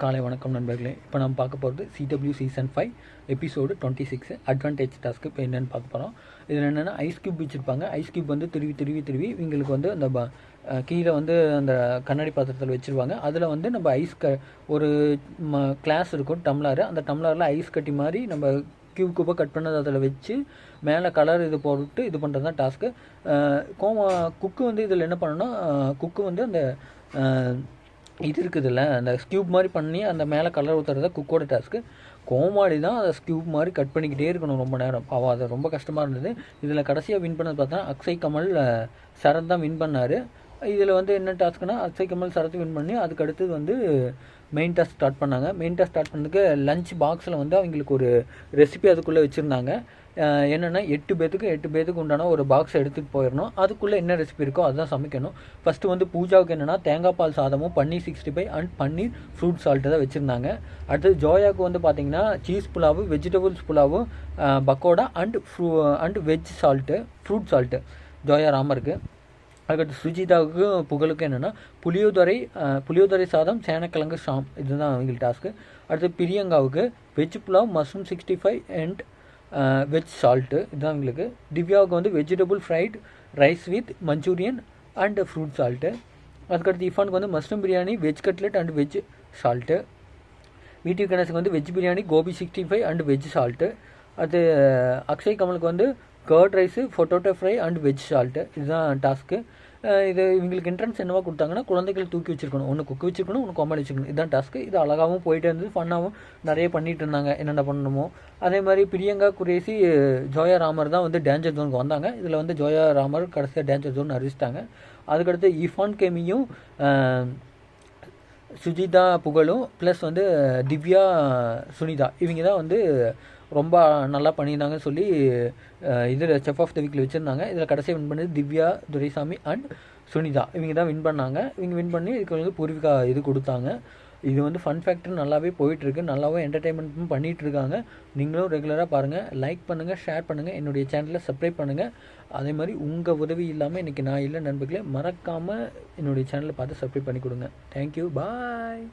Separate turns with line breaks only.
காலை வணக்கம் நண்பர்களே. இப்போ நம்ம பார்க்க போகிறது CW season 5 episode 26 advantage task. இப்போ என்னென்னு பார்க்க போகிறோம். இதில் என்னென்னா ஐஸ் கியூப் வச்சுருப்பாங்க. ஐஸ் கியூப் வந்து திருவி இவங்களுக்கு வந்து அந்த கீழே வந்து அந்த கண்ணாடி பாத்திரத்தில் வச்சுருவாங்க. அதில் வந்து நம்ம ஒரு கிளாஸ் இருக்கும், டம்ளர். அந்த டம்ளரில் ஐஸ் கட்டி மாதிரி நம்ம கியூபாக கட் பண்ணது அதில் வச்சு மேலே கலர் இது போட்டு இது பண்ணுறது தான் டாஸ்க்கு. குக்கு வந்து இதில் என்ன பண்ணணும்னா, குக்கு வந்து அந்த இது இருக்குதுல்ல, அந்த ஸ்கியூப் மாதிரி பண்ணி அந்த மேலே கலர் ஊற்றுறத குக்கோட டாஸ்க்கு. கோமாளி தான் அதை ஸ்கியூப் மாதிரி கட் பண்ணிக்கிட்டே இருக்கணும் ரொம்ப நேரம். பாவம், அது ரொம்ப கஷ்டமாக இருந்தது. இதில் கடைசியாக வின் பண்ணது பார்த்தா அக்ஷய் கமல் சரண் தான் வின் பண்ணார். இதில் வந்து என்ன டாஸ்க்குனா, அக்ஷய் கமல் சரத்து வின் பண்ணி அதுக்கு அடுத்தது வந்து மெயின் டாஸ்க் ஸ்டார்ட் பண்ணாங்க. மெயின் டாஸ்க் ஸ்டார்ட் பண்ணதுக்கு லஞ்ச் பாக்ஸில் வந்து அவங்களுக்கு ஒரு ரெசிபி அதுக்குள்ளே வச்சுருந்தாங்க. என்னென்னா 8 பேத்துக்கு உண்டான ஒரு பாக்ஸ் எடுத்துகிட்டு போயிடணும். அதுக்குள்ளே என்ன ரெசிபி இருக்கோ அதுதான் சமைக்கணும். ஃபஸ்ட்டு வந்து பூஜாவுக்கு என்னென்னா தேங்காய் பால் சாதமும் paneer 65 and paneer fruit salad தான் வச்சுருந்தாங்க. அடுத்தது ஜோயாவுக்கு வந்து பார்த்திங்கன்னா cheese pulao, vegetables pulao, pakoda and veg salad, fruit salad Zoya ராமருக்கு. அதுக்கடுத்து சுஜிதாவுக்கு புகழுக்கு என்னென்னா புளியோதரை சாதம், சேனக்கிழங்கு ஷாம், இதுதான் அவங்களுக்கு டாஸ்க்கு. அடுத்து பிரியங்காவுக்கு veg pulao, mushroom 65 and veg salad, இதுதான் அவங்களுக்கு. திவ்யாவுக்கு வந்து vegetable fried rice with Manchurian and fruit salad. அதுக்கடுத்து இஃபானுக்கு வந்து mushroom biryani, veg cutlet and veg salad. வீட்டு கணேசுக்கு வந்து veg biryani, gobi 65 and veg salad. அது அக்ஷய் கமலுக்கு வந்து curd rice, potato fry and veg salad, இதுதான் டாஸ்க்கு. இது இவங்களுக்கு என்ட்ரன்ஸ் என்னவா கொடுத்தாங்கன்னா, குழந்தைகள் தூக்கி வச்சுருக்கணும், ஒன்று குக்கு வச்சுருக்கணும், ஒன்று கோமாளி வச்சுருக்கணும், இதுதான் டாஸ்க்கு. இது அழகாகவும் போயிட்டே இருந்தது, ஃபன்னாகவும் நிறைய பண்ணிகிட்டு இருந்தாங்க என்னென்ன பண்ணணுமோ. அதே மாதிரி பிரியங்கா குரேசி ஜோயா ராமர் தான் வந்து டேஞ்சர் ஜோனுக்கு வந்தாங்க. இதில் வந்து ஜோயா ராமர் கடைசியாக டேஞ்சர் ஜோன் அறிவிச்சிட்டாங்க. அதுக்கடுத்து இஃபான் கேமியும் சுஜிதா புகழும் ப்ளஸ் வந்து திவ்யா சுனிதா, இவங்க தான் வந்து ரொம்ப நல்லா பண்ணியிருந்தாங்கன்னு சொல்லி இதில் செஃப் ஆஃப் த வீக்கில் வச்சுருந்தாங்க. இதில் கடைசியாக வின் பண்ணது திவ்யா துரைசாமி அண்ட் சுனிதா, இவங்க தான் வின் பண்ணாங்க. இவங்க வின் பண்ணி இதுக்கு வந்து பூர்விகா இது கொடுத்தாங்க. இது வந்து ஃபன் ஃபேக்டர் நல்லாவே போயிட்டுருக்கு, நல்லாவே என்டர்டெயின்மெண்ட்டும் பண்ணிகிட்ருக்காங்க. நீங்களும் ரெகுலராக பாருங்கள், லைக் பண்ணுங்கள், ஷேர் பண்ணுங்கள், என்னுடைய சேனலை சப்ஸ்கிரைப் பண்ணுங்கள். அதே மாதிரி உங்கள் உதவி இல்லாமல் இன்றைக்கி நான் இல்லை நண்பர்களே, மறக்காமல் என்னுடைய சேனலை பார்த்து சப்ஸ்கிரைப் பண்ணி கொடுங்க. தேங்க்யூ, பாய்.